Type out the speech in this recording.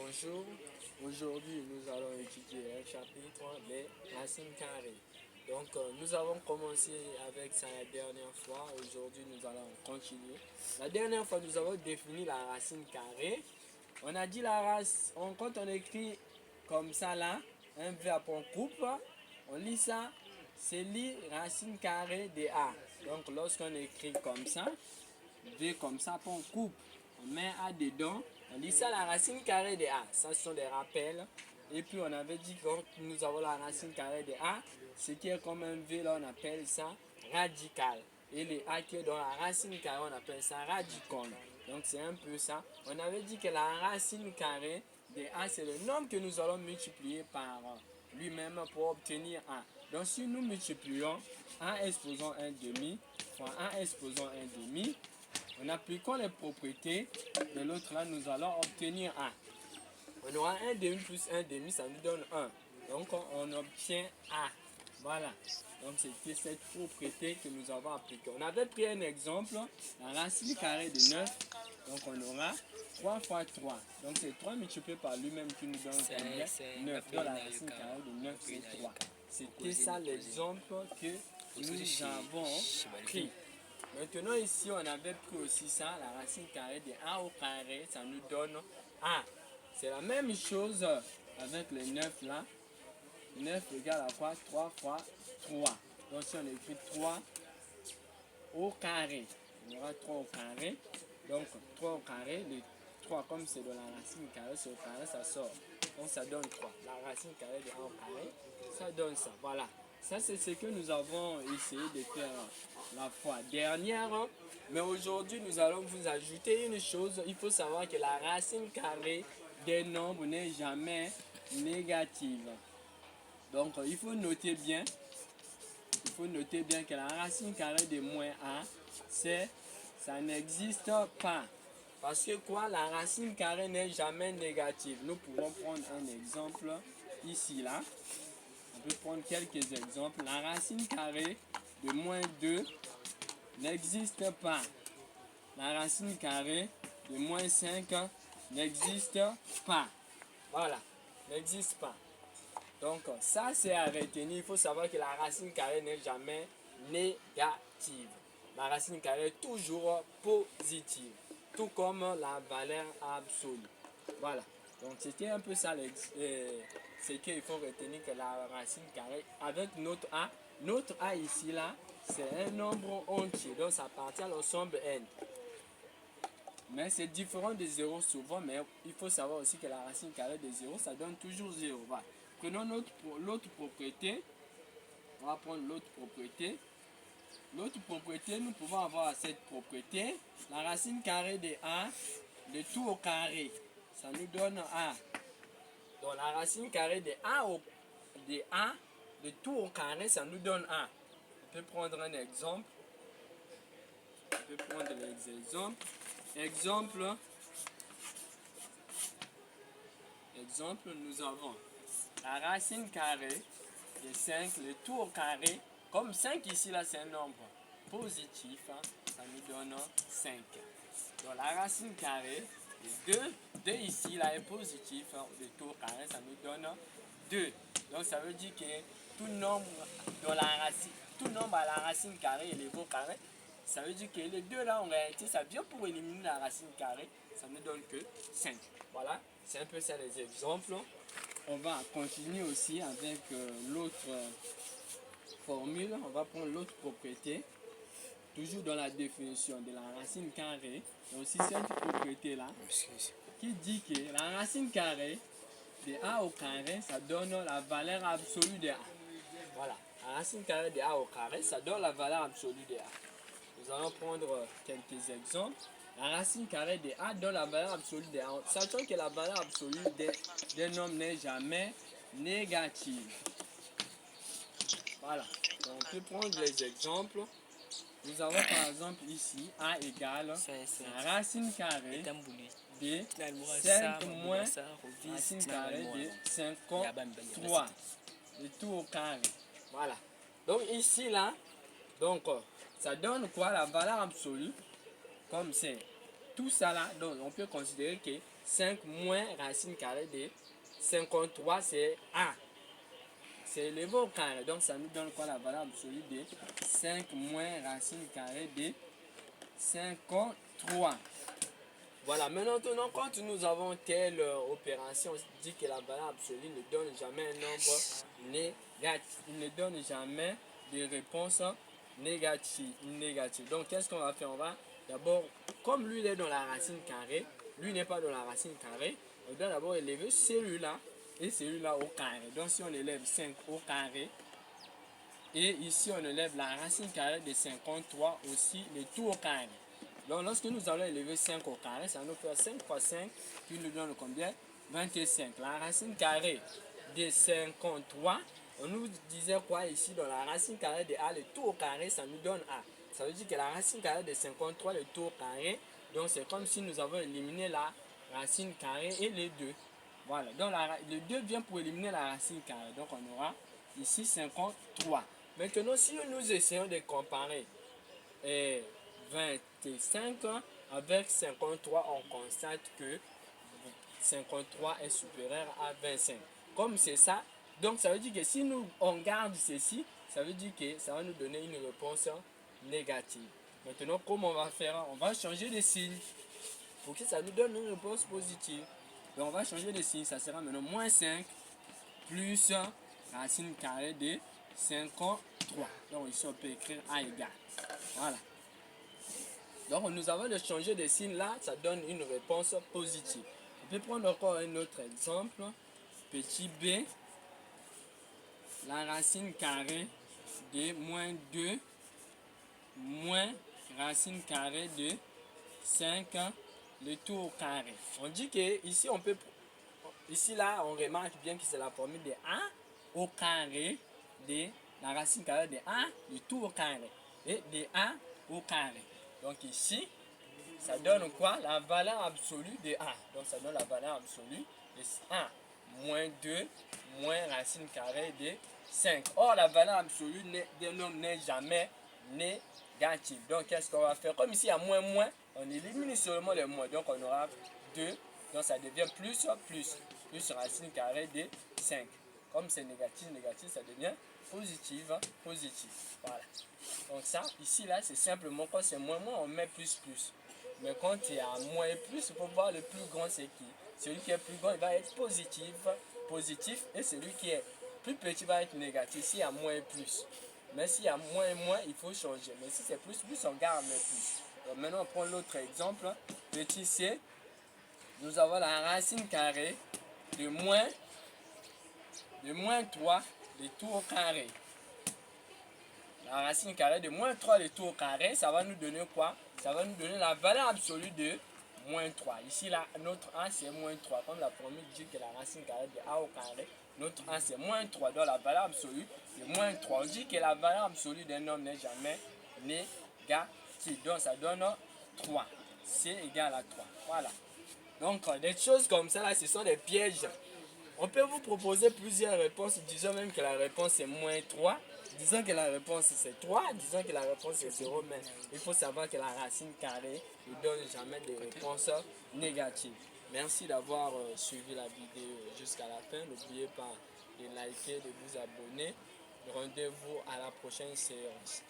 Bonjour, aujourd'hui nous allons étudier un chapitre, les racines carrées. Donc nous avons commencé avec ça la dernière fois, aujourd'hui nous allons continuer. La dernière fois nous avons défini la racine carrée. On a dit la race, quand on écrit comme ça là, un V après on coupe, on lit ça, c'est lit racine carrée de A. Donc lorsqu'on écrit comme ça, V comme ça, après on coupe, on met A dedans, on lit ça la racine carrée de A. Ça ce sont des rappels. Et puis on avait dit que quand nous avons la racine carrée de A, ce qui est comme un V là on appelle ça radical. Et les A qui est dans la racine carrée on appelle ça radicon. Donc c'est un peu ça. On avait dit que la racine carrée de A c'est le nombre que nous allons multiplier par lui-même pour obtenir A. Donc si nous multiplions A exposant 1 demi fois A exposant 1 demi, en appliquant les propriétés de l'autre là, nous allons obtenir A. On aura 1 demi plus 1 demi, ça nous donne 1. Donc on obtient A. Voilà. Donc c'était cette propriété que nous avons appliquée. On avait pris un exemple, la racine carrée de 9. Donc on aura 3 fois 3. Donc c'est 3 multiplié par lui-même qui nous donne combien 9. Donc la racine carrée de 9 c'est 3. C'était ça l'exemple que nous avons pris. Maintenant ici on avait pris aussi ça, la racine carrée de A au carré, ça nous donne A. C'est la même chose avec les 9 là. 9 égale à quoi 3 fois 3. Donc si on écrit 3 au carré, on aura 3 au carré. Donc 3 au carré, les 3 comme c'est de la racine carrée, c'est au carré, ça sort. Donc ça donne 3. La racine carrée de A au carré, ça donne ça. Voilà. Ça c'est ce que nous avons essayé de faire la fois dernière. Mais aujourd'hui nous allons vous ajouter une chose. Il faut savoir que la racine carrée des nombres n'est jamais négative. Donc il faut noter bien. Il faut noter bien que la racine carrée de moins A, ça n'existe pas. Parce que quoi, la racine carrée n'est jamais négative. Nous pouvons prendre un exemple ici, là. On peut prendre quelques exemples. La racine carrée de moins 2 n'existe pas. La racine carrée de moins 5 n'existe pas. Voilà, n'existe pas. Donc ça c'est à retenir. Il faut savoir que la racine carrée n'est jamais négative. La racine carrée est toujours positive. Tout comme la valeur absolue. Voilà. Donc c'était un peu ça ce qu'il faut retenir que la racine carrée avec notre A. Notre A ici là, c'est un nombre entier. Donc ça appartient à l'ensemble N. Mais c'est différent de 0 souvent, mais il faut savoir aussi que la racine carrée de 0, ça donne toujours 0. Voilà. Prenons l'autre propriété. On va prendre l'autre propriété. L'autre propriété, nous pouvons avoir cette propriété. La racine carrée de A, de tout au carré, ça nous donne A. Donc la racine carrée de A, de tout au carré, ça nous donne A. On peut prendre un exemple. On peut prendre les exemples. Exemple, nous avons la racine carrée de 5, le tout au carré. Comme 5 ici, là, c'est un nombre positif, hein, ça nous donne 5. Donc la racine carrée de 2 ici, là, est positif, hein, le tout au carré, ça nous donne 2. Donc ça veut dire que tout nombre à la racine carrée élevé au carré, ça veut dire que les deux là, en réalité, ça vient pour éliminer la racine carrée, ça ne donne que 5. Voilà, c'est un peu ça les exemples. On va continuer aussi avec l'autre formule. On va prendre l'autre propriété. Toujours dans la définition de la racine carrée. Il y a aussi cette propriété-là qui dit que la racine carrée de A au carré, ça donne la valeur absolue de A. Voilà, la racine carrée de A au carré, ça donne la valeur absolue de A. Nous allons prendre quelques exemples. La racine carrée de A donne la valeur absolue de A. Sachant que la valeur absolue des nombres n'est jamais négative. Voilà. Donc, on peut prendre les exemples. Nous avons par exemple ici A égale la racine carrée de 5 moins racine carrée de 53. Le tout au carré. Voilà. Donc ici là, donc ça donne quoi la valeur absolue? Comme c'est tout ça là, donc on peut considérer que 5 moins racine carrée de 53, c'est 1. C'est élevé au carré. Donc ça nous donne quoi? La valeur absolue de 5 moins racine carrée de 53. Voilà, maintenant quand nous avons telle opération, on dit que la valeur absolue ne donne jamais un nombre négatif. Il ne donne jamais de réponse négative. Donc qu'est-ce qu'on va faire? On va d'abord, comme lui il est dans la racine carrée, lui n'est pas dans la racine carrée, on doit d'abord élever celui-là et celui-là au carré. Donc si on élève 5 au carré, et ici on élève la racine carrée de 53 aussi, le tout au carré. Donc lorsque nous allons élever 5 au carré, ça va nous faire 5 fois 5 qui nous donne combien? 25. La racine carrée de 53, on nous disait quoi ici? Dans la racine carrée de A, le tout au carré, ça nous donne A. Ça veut dire que la racine carrée de 53, le tout au carré, donc c'est comme si nous avons éliminé la racine carrée et les deux. Voilà, donc le 2 vient pour éliminer la racine carrée. Donc on aura ici 53. Maintenant, si nous essayons de comparer 25 avec 53, on constate que 53 est supérieur à 25. Comme c'est ça, donc ça veut dire que si on garde ceci, ça veut dire que ça va nous donner une réponse négative. Maintenant, comment on va faire? On va changer de signe pour que ça nous donne une réponse positive. Donc on va changer de signe, ça sera maintenant moins 5 plus racine carrée de 53. Donc ici on peut écrire A égale. Voilà. Donc nous avons de changer de signe là, ça donne une réponse positive. On peut prendre encore un autre exemple. Petit b, la racine carrée de moins 2 moins racine carrée de 5, le tout au carré. On dit que ici on peut, ici là on remarque bien que c'est la formule de 1 au carré de la racine carrée de 1, le tout au carré, et de 1 au carré. Donc ici, ça donne quoi? La valeur absolue de 1. Donc ça donne la valeur absolue de 1 moins 2 moins racine carrée de 5. Or, la valeur absolue d'un nombre n'est jamais négative. Donc qu'est-ce qu'on va faire? Comme ici il y a moins, moins, on élimine seulement les moins. Donc on aura 2. Donc ça devient plus racine carrée de 5. Comme c'est négatif, négatif, ça devient positif, positif. Voilà. Donc ça, ici, là, c'est simplement quand c'est moins, moins, on met plus. Mais quand il y a moins et plus, il faut voir le plus grand, c'est qui? Celui qui est plus grand, il va être positif, et celui qui est plus petit va être négatif s'il y a moins et plus. Mais s'il y a moins et moins, il faut changer. Mais si c'est plus, on garde le plus. Donc maintenant, on prend l'autre exemple. Petit c, nous avons la racine carrée de moins 3, le tout au carré. La racine carrée de moins 3, le tout au carré, ça va nous donner quoi? Ça va nous donner la valeur absolue de moins 3. Ici, là, notre A, c'est moins 3. Comme la formule dit que la racine carrée de A au carré, notre A, c'est moins 3. Donc, la valeur absolue de moins 3. On dit que la valeur absolue d'un nombre n'est jamais négative. Donc, ça donne 3. C'est égal à 3. Voilà. Donc, des choses comme ça, là, ce sont des pièges. On peut vous proposer plusieurs réponses, disons même que la réponse est moins 3, disons que la réponse c'est 3, disons que la réponse est 0, mais il faut savoir que la racine carrée ne donne jamais de réponse négative. Merci d'avoir suivi la vidéo jusqu'à la fin. N'oubliez pas de liker, de vous abonner. Rendez-vous à la prochaine séance.